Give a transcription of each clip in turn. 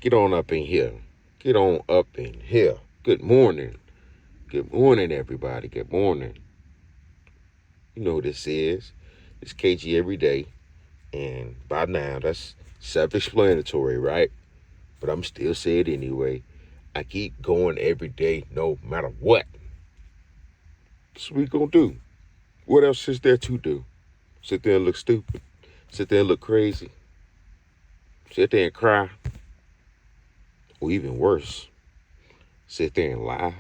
Get on up in here. Get on up in here. Good morning. Good morning, everybody. Good morning. You know who this is. It's KG every day. And by now, that's self-explanatory, right? But I'm still saying it anyway. I keep going every day, no matter what. That's what we gonna do. What else is there to do? Sit there and look stupid. Sit there and look crazy. Sit there and cry. Or even worse, sit there and lie.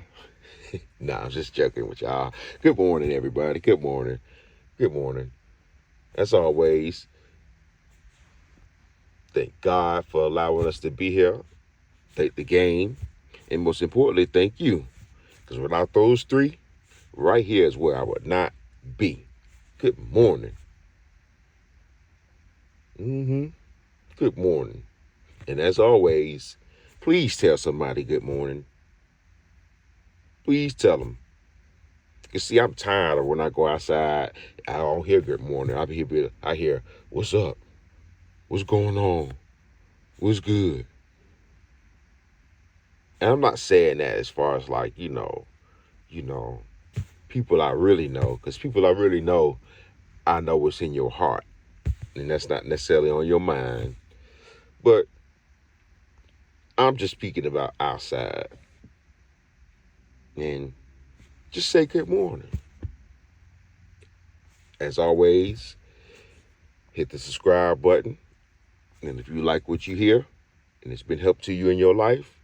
Nah, I'm just joking with y'all. Good morning, everybody. Good morning. Good morning. As always, thank God for allowing us to be here. Thank the game. And most importantly, thank you. Because without those three, right here is where I would not be. Good morning. Good morning. And as always, please tell somebody good morning. Please tell them. You see, I'm tired of when I go outside, I don't hear good morning. I hear, what's up? What's going on? What's good? And I'm not saying that as far as like, people I really know. Because people I really know, I know what's in your heart. And that's not necessarily on your mind. But I'm just speaking about outside. And just say good morning. As always, hit the subscribe button. And if you like what you hear, and it's been help to you in your life,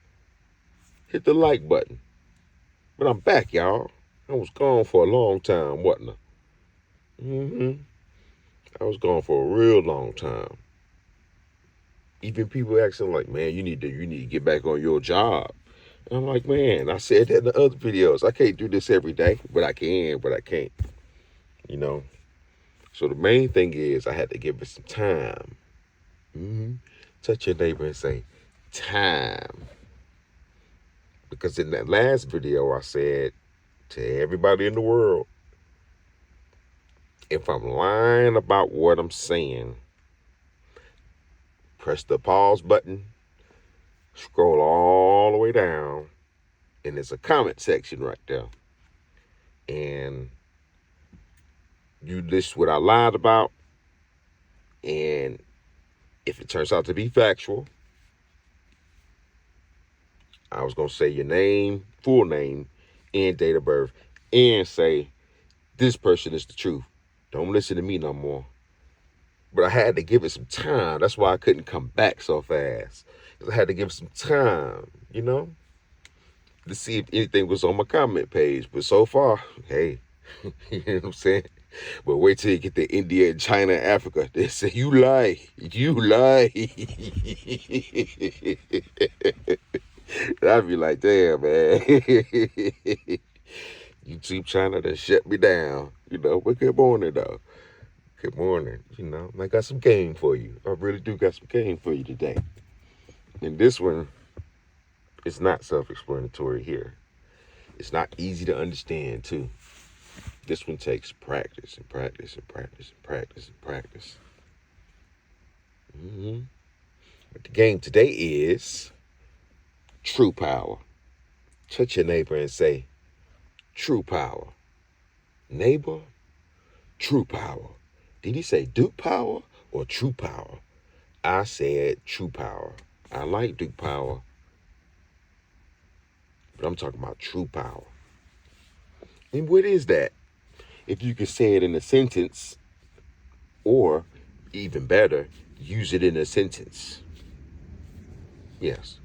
hit the like button. But I'm back, y'all. I was gone for a long time, wasn't I? I was gone for a real long time. Even people asking like, man, you need to get back on your job. And I'm like, man, I said that in the other videos. I can't do this every day, but I can, but I can't. So the main thing is I had to give it some time. Touch your neighbor and say, time. Because in that last video, I said to everybody in the world, if I'm lying about what I'm saying, press the pause button, scroll all the way down, and there's a comment section right there. And you list what I lied about, and if it turns out to be factual, I was going to say your name, full name, and date of birth, and say, this person is the truth. Don't listen to me no more. But I had to give it some time. That's why I couldn't come back so fast. Because I had to give it some time, to see if anything was on my comment page. But so far, hey, you know what I'm saying? But wait till you get to India and China and Africa. They say, you lie. You lie. I'd be like, damn, man. YouTube China done shut me down. But good morning, though. Good morning. I got some game for you. I really do got some game for you today. And this one is not self-explanatory here. It's not easy to understand, too. This one takes practice and practice and practice and practice and practice. But the game today is true power. Touch your neighbor and say, true power. Neighbor, true power. Did he say Duke power or true power? I said true power. I like Duke power, but I'm talking about true power. And what is that? If you could say it in a sentence, or even better, use it in a sentence. Yes.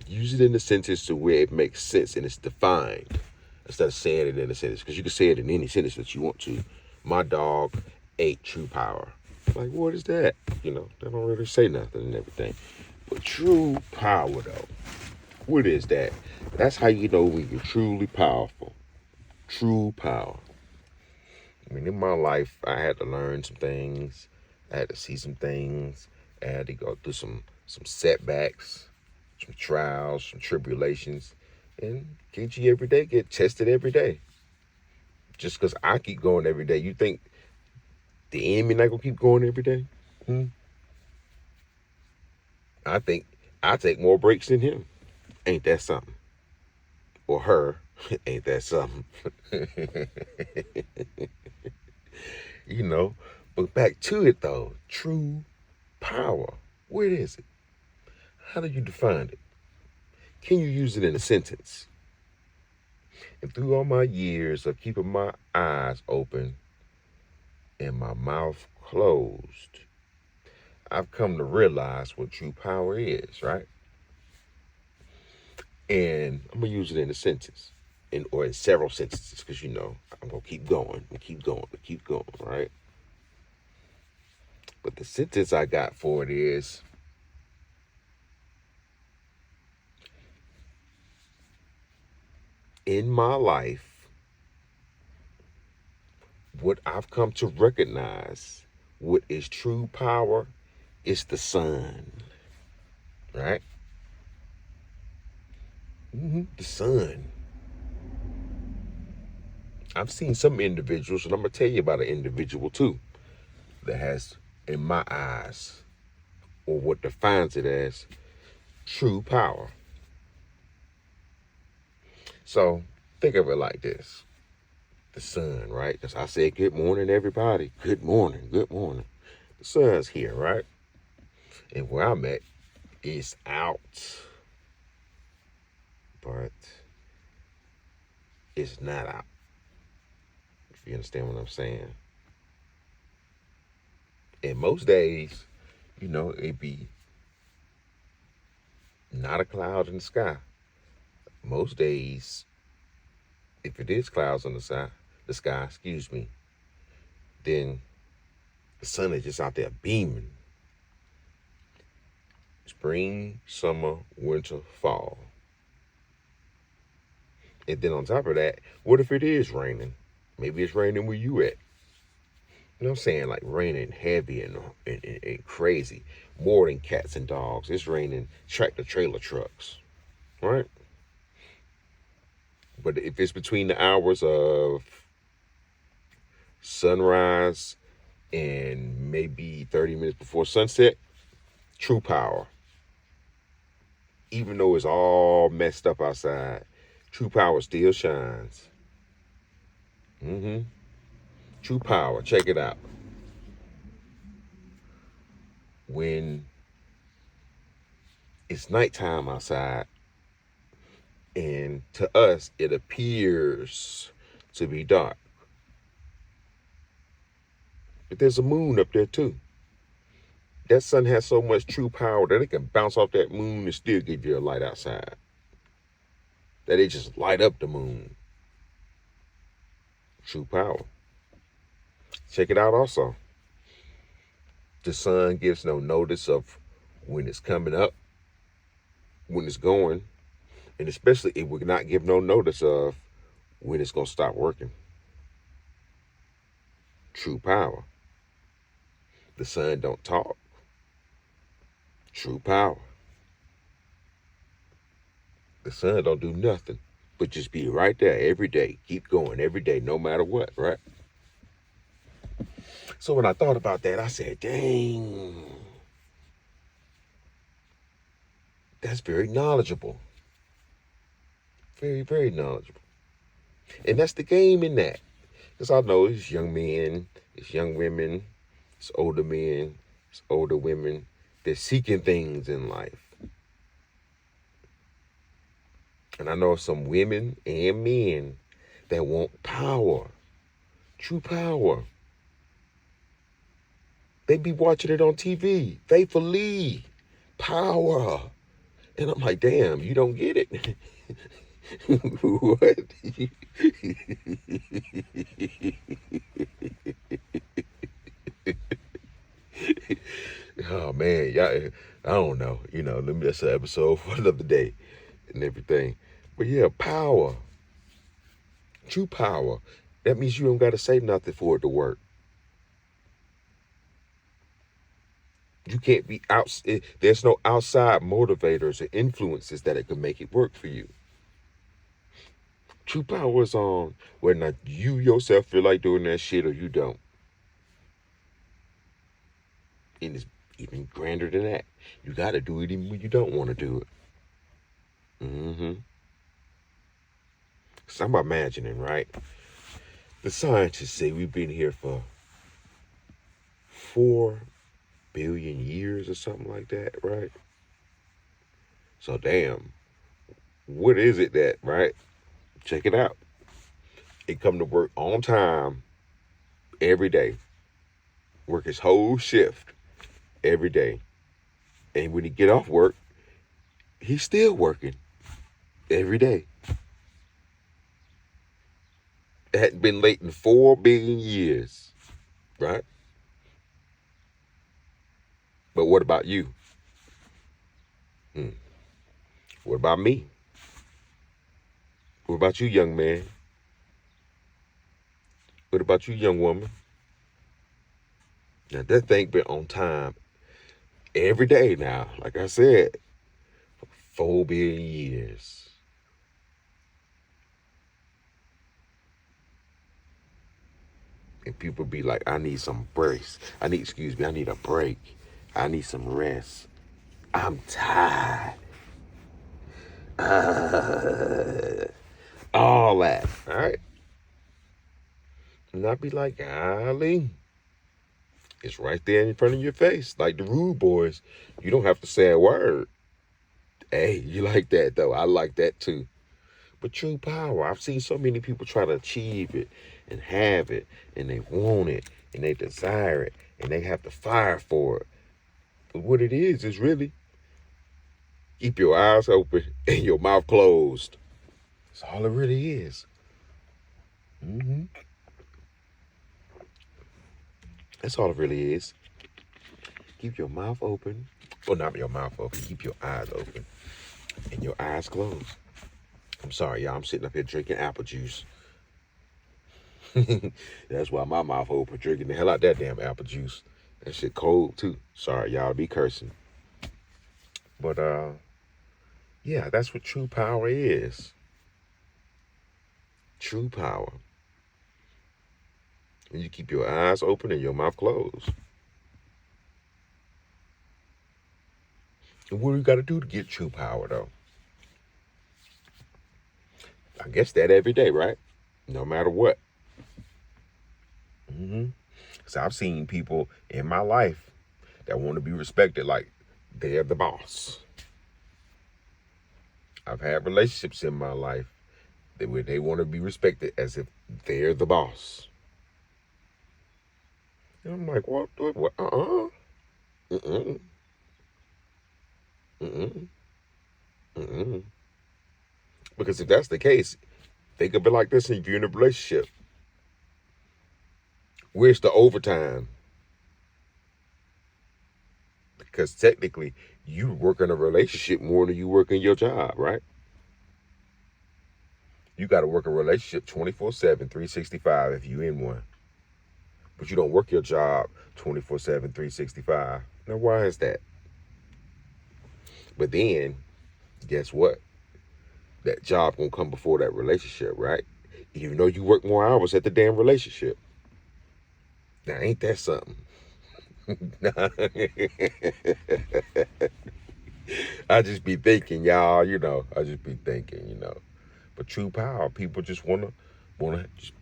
Use it in a sentence to where it makes sense and it's defined. Instead of saying it in a sentence, because you can say it in any sentence that you want to. My dog ate true power. Like, what is that? They don't really say nothing and everything. But true power, though, what is that? That's how you know when you're truly powerful. True power. In my life, I had to learn some things. I had to see some things. I had to go through some setbacks, some trials, some tribulations. And KG every day, get tested every day. Just because I keep going every day, you think the enemy not going to keep going every day? I think I take more breaks than him. Ain't that something? Or her. Ain't that something? You know. But back to it though. True power. What is it? How do you define it? Can you use it in a sentence? And through all my years of keeping my eyes open and my mouth closed, I've come to realize what true power is, right? And I'm gonna use it in a sentence, or in several sentences, because I'm gonna keep going, and keep going, and keep going, right? But the sentence I got for it is, in my life, what I've come to recognize, what is true power, is the sun, right? The sun. I've seen some individuals, and I'm gonna tell you about an individual too, that has, in my eyes, or what defines it as true power. So think of it like this. The sun, right? As I said, good morning, everybody. Good morning, good morning. The sun's here, right? And where I'm at, it's out. But it's not out. If you understand what I'm saying. And most days, it'd be not a cloud in the sky. Most days, if it is clouds on the sky, then the sun is just out there beaming. Spring, summer, winter, fall. And then on top of that, what if it is raining? Maybe it's raining where you at. You know what I'm saying? Like raining heavy and crazy. More than cats and dogs. It's raining tractor trailer trucks. Right? But if it's between the hours of sunrise and maybe 30 minutes before sunset, true power. Even though it's all messed up outside, true power still shines. True power. Check it out. When it's nighttime outside, and to us, it appears to be dark. But there's a moon up there too. That sun has so much true power that it can bounce off that moon and still give you a light outside. That it just light up the moon. True power. Check it out also. The sun gives no notice of when it's coming up, when it's going, and especially it would not give no notice of when it's going to stop working. True power. The sun don't talk. True power. The sun don't do nothing but just be right there every day. Keep going every day, no matter what, right? So when I thought about that, I said, dang, that's very knowledgeable. Very, very knowledgeable. And that's the game in that. Because I know it's young men, it's young women, it's older men, it's older women. They're seeking things in life. And I know some women and men that want power, true power. They be watching it on TV, faithfully, power. And I'm like, damn, you don't get it. What? Oh man, y'all, I don't know. That's an episode for another day and everything. But yeah, power. True power. That means you don't got to say nothing for it to work. You can't be out. There's no outside motivators or influences that it can make it work for you. True power is on whether you yourself feel like doing that shit or you don't. And even grander than that. You got to do it even when you don't want to do it. So I'm imagining, right? The scientists say we've been here for 4 billion years or something like that, right? So damn, what is it that, right? Check it out. It come to work on time every day. Work his whole shift every day. And when he get off work, he's still working every day. It hadn't been late in 4 billion years, right? But what about you? What about me? What about you, young man? What about you, young woman? Now that thing been on time every day now, like I said, 4 billion years. And people be like, I need some breaks. I need a break. I need some rest. I'm tired. All that, all right? And I'd be like, golly, it's right there in front of your face. Like the Rude Boys, you don't have to say a word. Hey, you like that though. I like that too. But true power, I've seen so many people try to achieve it and have it, and they want it, and they desire it, and they have to fire for it. But what it is really keep your eyes open and your mouth closed. That's all it really is. That's all it really is. Keep your mouth open. Well, not your mouth open. Keep your eyes open and your eyes closed. I'm sorry, y'all. I'm sitting up here drinking apple juice. That's why my mouth open, drinking the hell out that damn apple juice. That shit cold too. Sorry, y'all. Be cursing. But yeah, that's what true power is. True power. And you keep your eyes open and your mouth closed. And what do you got to do to get true power, though? I guess that every day, right? No matter what. So I've seen people in my life that want to be respected like they're the boss. I've had relationships in my life where they want to be respected as if they're the boss. And I'm like, what? Because if that's the case, they could be like this if you're in a relationship. Where's the overtime? Because technically, you work in a relationship more than you work in your job, right? You got to work a relationship 24/7, 365 if you're in one. But you don't work your job 24/7, 365. Now, why is that? But then, guess what? That job gonna come before that relationship, right? Even though you work more hours at the damn relationship. Now, ain't that something? I just be thinking, y'all, I just be thinking. But true power, people just wanna just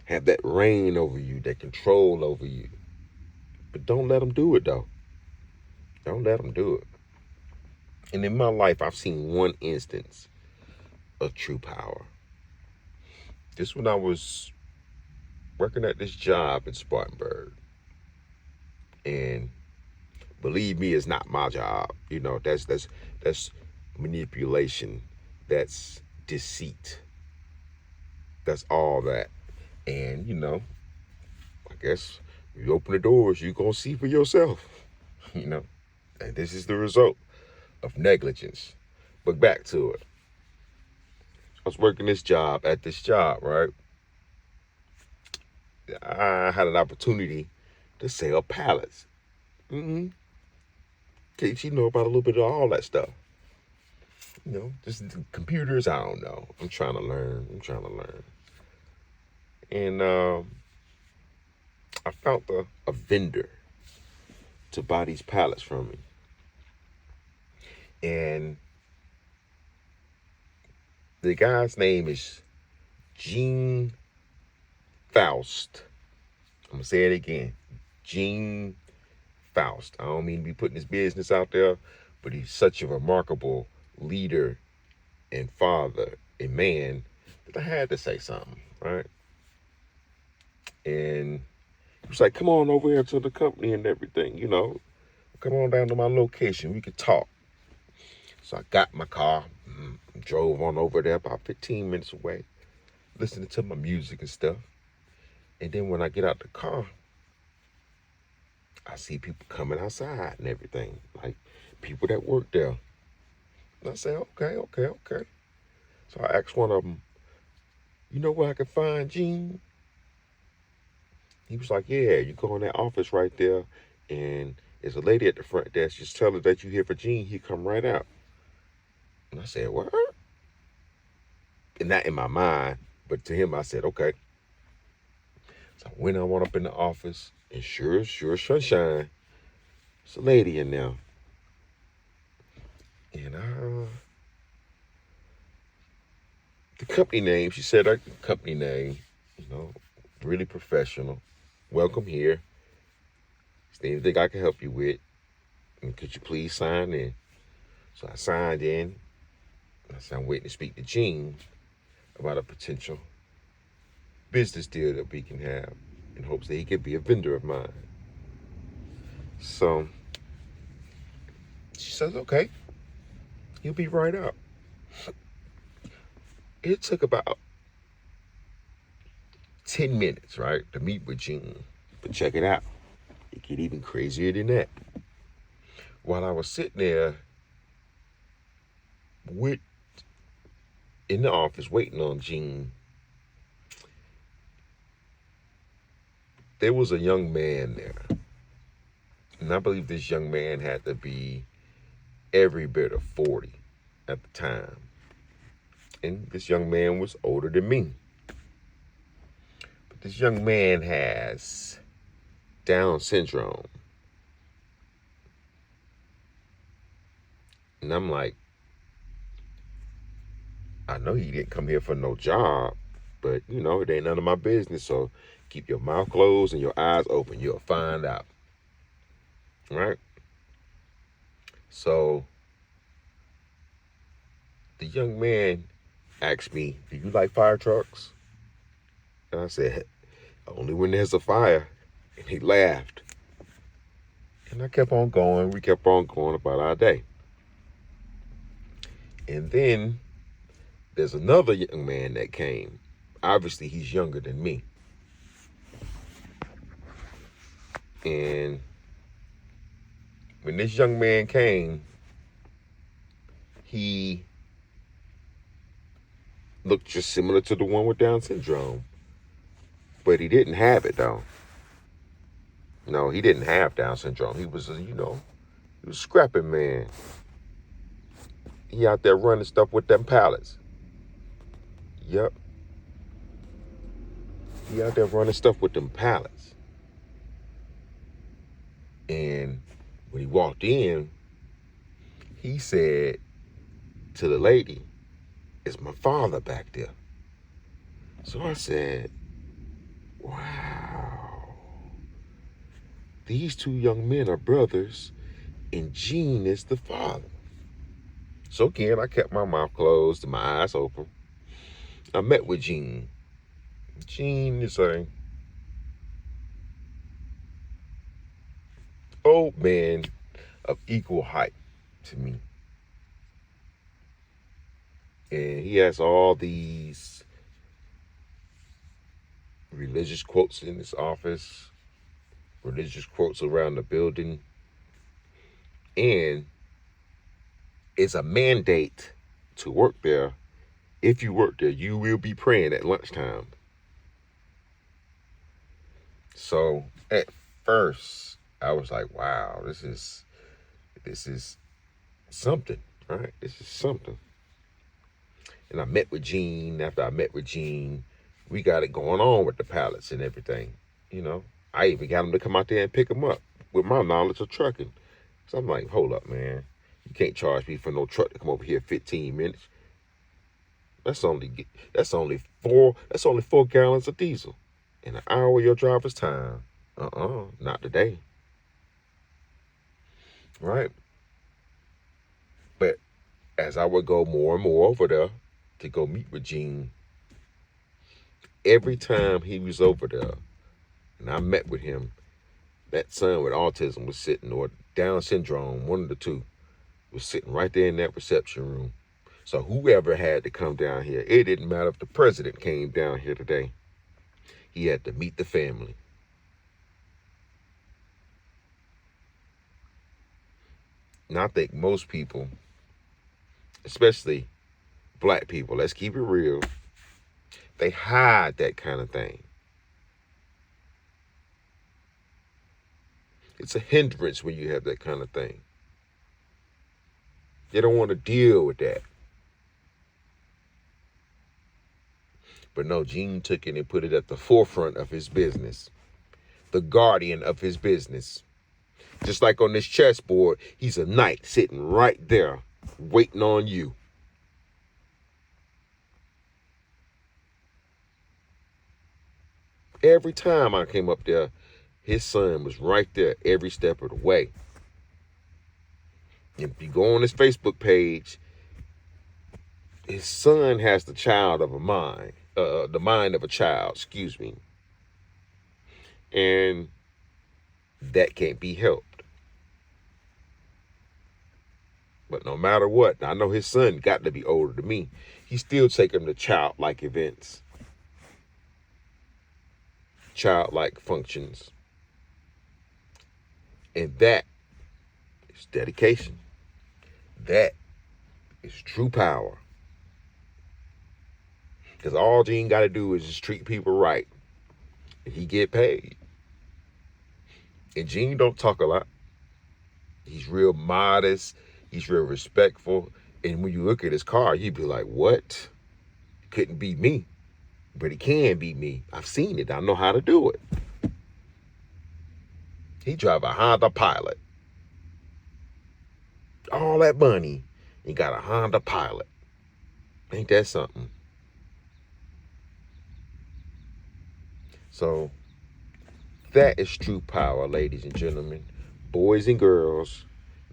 have that reign over you, that control over you. But don't let them do it, though. Don't let them do it. And in my life, I've seen one instance of true power. This when I was working at this job in Spartanburg. And believe me, it's not my job. That's manipulation. That's deceit. That's all that. And, I guess you open the doors, you're going to see for yourself. And this is the result of negligence. But back to it. I was working at this job, right? I had an opportunity to sell pallets. Case you know about a little bit of all that stuff. Just computers, I don't know. I'm trying to learn. And I found a vendor to buy these pallets from me. And the guy's name is Gene Faust. I'm going to say it again. Gene Faust. I don't mean to be putting his business out there, but he's such a remarkable leader and father and man that I had to say something, right? And he was like, come on over here to the company and everything, you know. Come on down to my location. We could talk. So I got my car, drove on over there about 15 minutes away, listening to my music and stuff. And then when I get out the car, I see people coming outside and everything, like people that work there. And I say, okay. So I asked one of them, you know where I can find Gene? He was like, yeah, you go in that office right there, and there's a lady at the front desk. Just tell her that you're here for Gene. He'll come right out. And I said, what? And not in my mind, but to him, I said, okay. So I went on up in the office, and sure sunshine, there's a lady in there. And the company name, she said her company name, you know, really professional. Welcome here. Is there anything I can help you with? And could you please sign in? So I signed in. I said, I'm waiting to speak to Gene about a potential business deal that we can have in hopes that he could be a vendor of mine. So she says, okay, he'll be right up. It took about 10 minutes, right, to meet with Gene. But check it out. It get even crazier than that. While I was sitting there in the office waiting on Gene, there was a young man there. And I believe this young man had to be every bit of 40 at the time. And this young man was older than me. But this young man has Down syndrome. And I'm like, I know he didn't come here for no job, but you know, it ain't none of my business. So keep your mouth closed and your eyes open. You'll find out. Right? So the young man asked me, do you like fire trucks? And I said, only when there's a fire. And he laughed. And I kept on going. We kept on going about our day. And then there's another young man that came. Obviously, he's younger than me. And when this young man came, he looked just similar to the one with Down syndrome. But he didn't have it, though. No, he didn't have Down syndrome. He was, he was a scrapping man. He out there running stuff with them pallets. Yep. He out there running stuff with them pallets. And when he walked in, he said to the lady, "It's my father back there." So I said, wow. These two young men are brothers, and Gene is the father. So again, I kept my mouth closed and my eyes open. I met with Gene. Gene is a old man of equal height to me. And he has all these religious quotes in his office, religious quotes around the building. And it's a mandate to work there. If you work there, you will be praying at lunchtime. So at first, I was like, wow, this is something, right? This is something. And I met with Gene. After I met with Gene, we got it going on with the pallets and everything. I even got him to come out there and pick them up. with my knowledge of trucking. So I'm like, hold up, man. You can't charge me for no truck to come over here 15 minutes. That's only four gallons of diesel in an hour of your driver's time. Not today. Right? But as I would go more and more over there to go meet with Gene, every time he was over there and I met with him, that son with autism was sitting, or Down syndrome, one of the two, was sitting right there in that reception room. So whoever had to come down here, it didn't matter if the president came down here today. He had to meet the family. And I think most people, especially black people, let's keep it real, they hide that kind of thing. It's a hindrance when you have that kind of thing. They don't want to deal with that. But no, Gene took it and put it at the forefront of his business, the guardian of his business. Just like on this chessboard, he's a knight sitting right there waiting on you. Every time I came up there, his son was right there every step of the way. If you go on his Facebook page, his son has the mind of a child, excuse me. And that can't be helped. But no matter what, I know his son got to be older than me. He still take him to childlike events, childlike functions. And that is dedication. That is true power. Because all Gene got to do is just treat people right, and he get paid. And Gene don't talk a lot. He's real modest. He's real respectful. And when you look at his car, you'd be like, what? Couldn't be me. But he can be me. I've seen it. I know how to do it. He drive a Honda Pilot. All that money, he got a Honda Pilot. Ain't that something? So that is true power, ladies and gentlemen, boys and girls,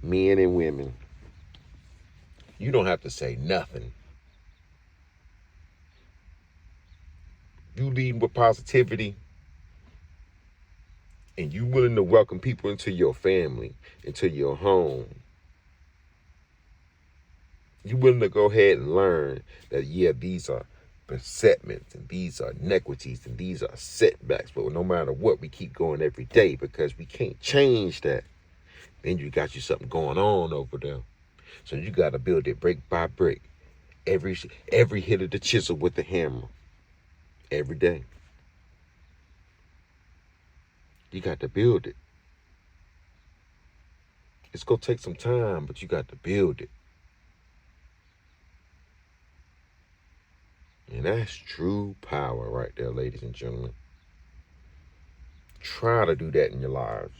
men and women. You don't have to say nothing. You lead with positivity, and you willing to welcome people into your family, into your home. You willing to go ahead and learn that, yeah, these are besetments, and these are inequities, and these are setbacks. But no matter what, we keep going every day because we can't change that. Then you got you something going on over there. So you got to build it brick by brick. Every hit of the chisel with the hammer. Every day. You got to build it. It's going to take some time, but you got to build it. And that's true power right there, ladies and gentlemen. Try to do that in your lives.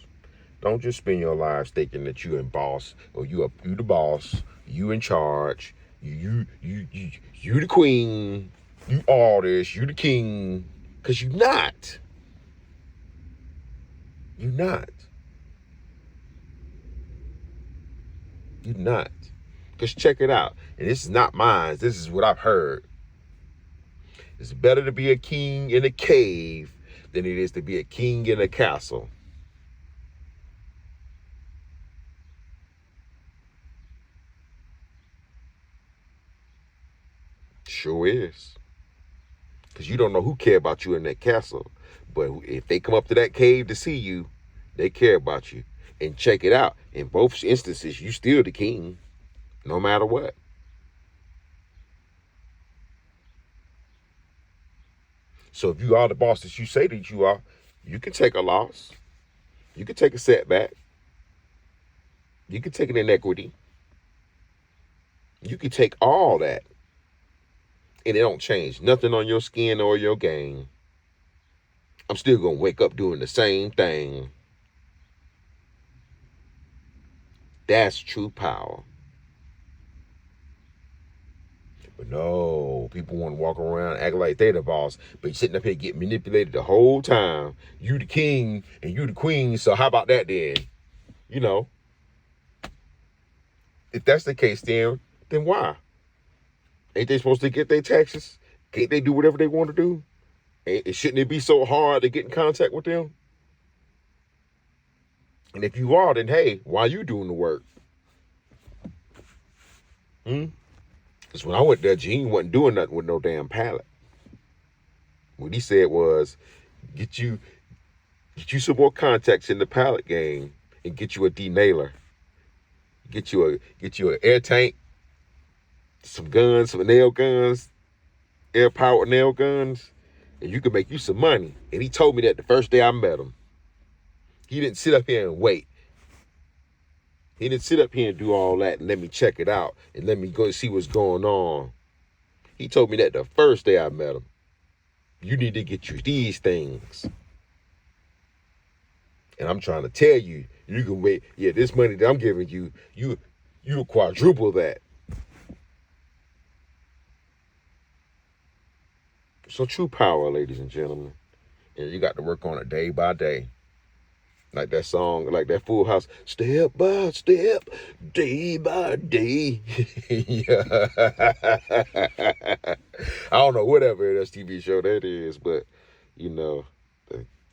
Don't just spend your lives thinking that you're in boss, or you the boss, you in charge, you the queen, you all this, you the king, because you're not. You're not. You're not. Because check it out. And this is not mine. This is what I've heard. It's better to be a king in a cave than it is to be a king in a castle. Sure is. Because you don't know who care about you in that castle. But if they come up to that cave to see you, they care about you. And check it out. In both instances, you still the king. No matter what. So if you are the boss that you say that you are, you can take a loss. You can take a setback. You can take an inequity. You can take all that. And it don't change nothing on your skin or your game. I'm still going to wake up doing the same thing. That's true power. But no, people want to walk around act like they the boss, but you're sitting up here getting manipulated the whole time. You the king and you the queen, so how about that then? You know, if that's the case, then why? Ain't they supposed to get their taxes? Can't they do whatever they want to do? Shouldn't it be so hard to get in contact with them? And if you are, then hey, why are you doing the work? Because when I went there, Gene wasn't doing nothing with no damn pallet. What he said was, get you some more contacts in the pallet game and get you a denailer. Get you an air tank, some guns, some nail guns, air powered nail guns, and you can make you some money. And he told me that the first day I met him. He didn't sit up here and wait. He didn't sit up here and do all that and let me check it out and let me go see what's going on. He told me that the first day I met him. You need to get you these things. And I'm trying to tell you, you can wait. Yeah, this money that I'm giving you, you quadruple that. So true power, ladies and gentlemen. And you got to work on it day by day. Like that song, like that Full House, step by step, day by day. Yeah. I don't know, whatever that TV show that is, but, you know,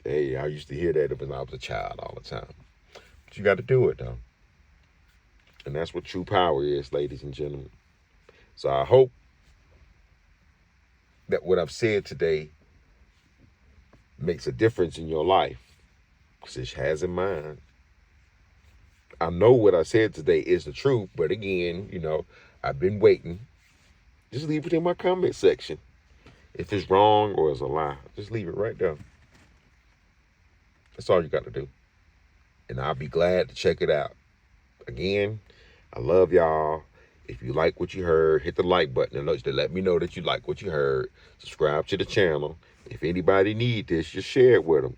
hey, I used to hear that when I was a child all the time. But you got to do it, though. And that's what true power is, ladies and gentlemen. So I hope that what I've said today makes a difference in your life. Because it has in mine. I know what I said today is the truth, but again, you know, I've been waiting. Just leave it in my comment section. If it's wrong or it's a lie, just leave it right there. That's all you got to do. And I'll be glad to check it out. Again, I love y'all. If you like what you heard, hit the like button and let me know that you like what you heard. Subscribe to the channel. If anybody need this, just share it with them.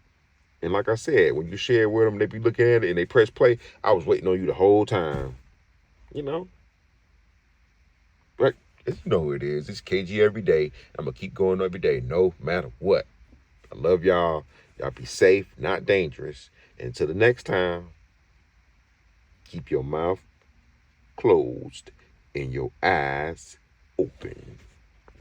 And like I said, when you share it with them, they be looking at it and they press play. I was waiting on you the whole time. You know? But you know who it is. It's KG every day. I'm going to keep going every day, no matter what. I love y'all. Y'all be safe, not dangerous. And until the next time, keep your mouth closed and your eyes open.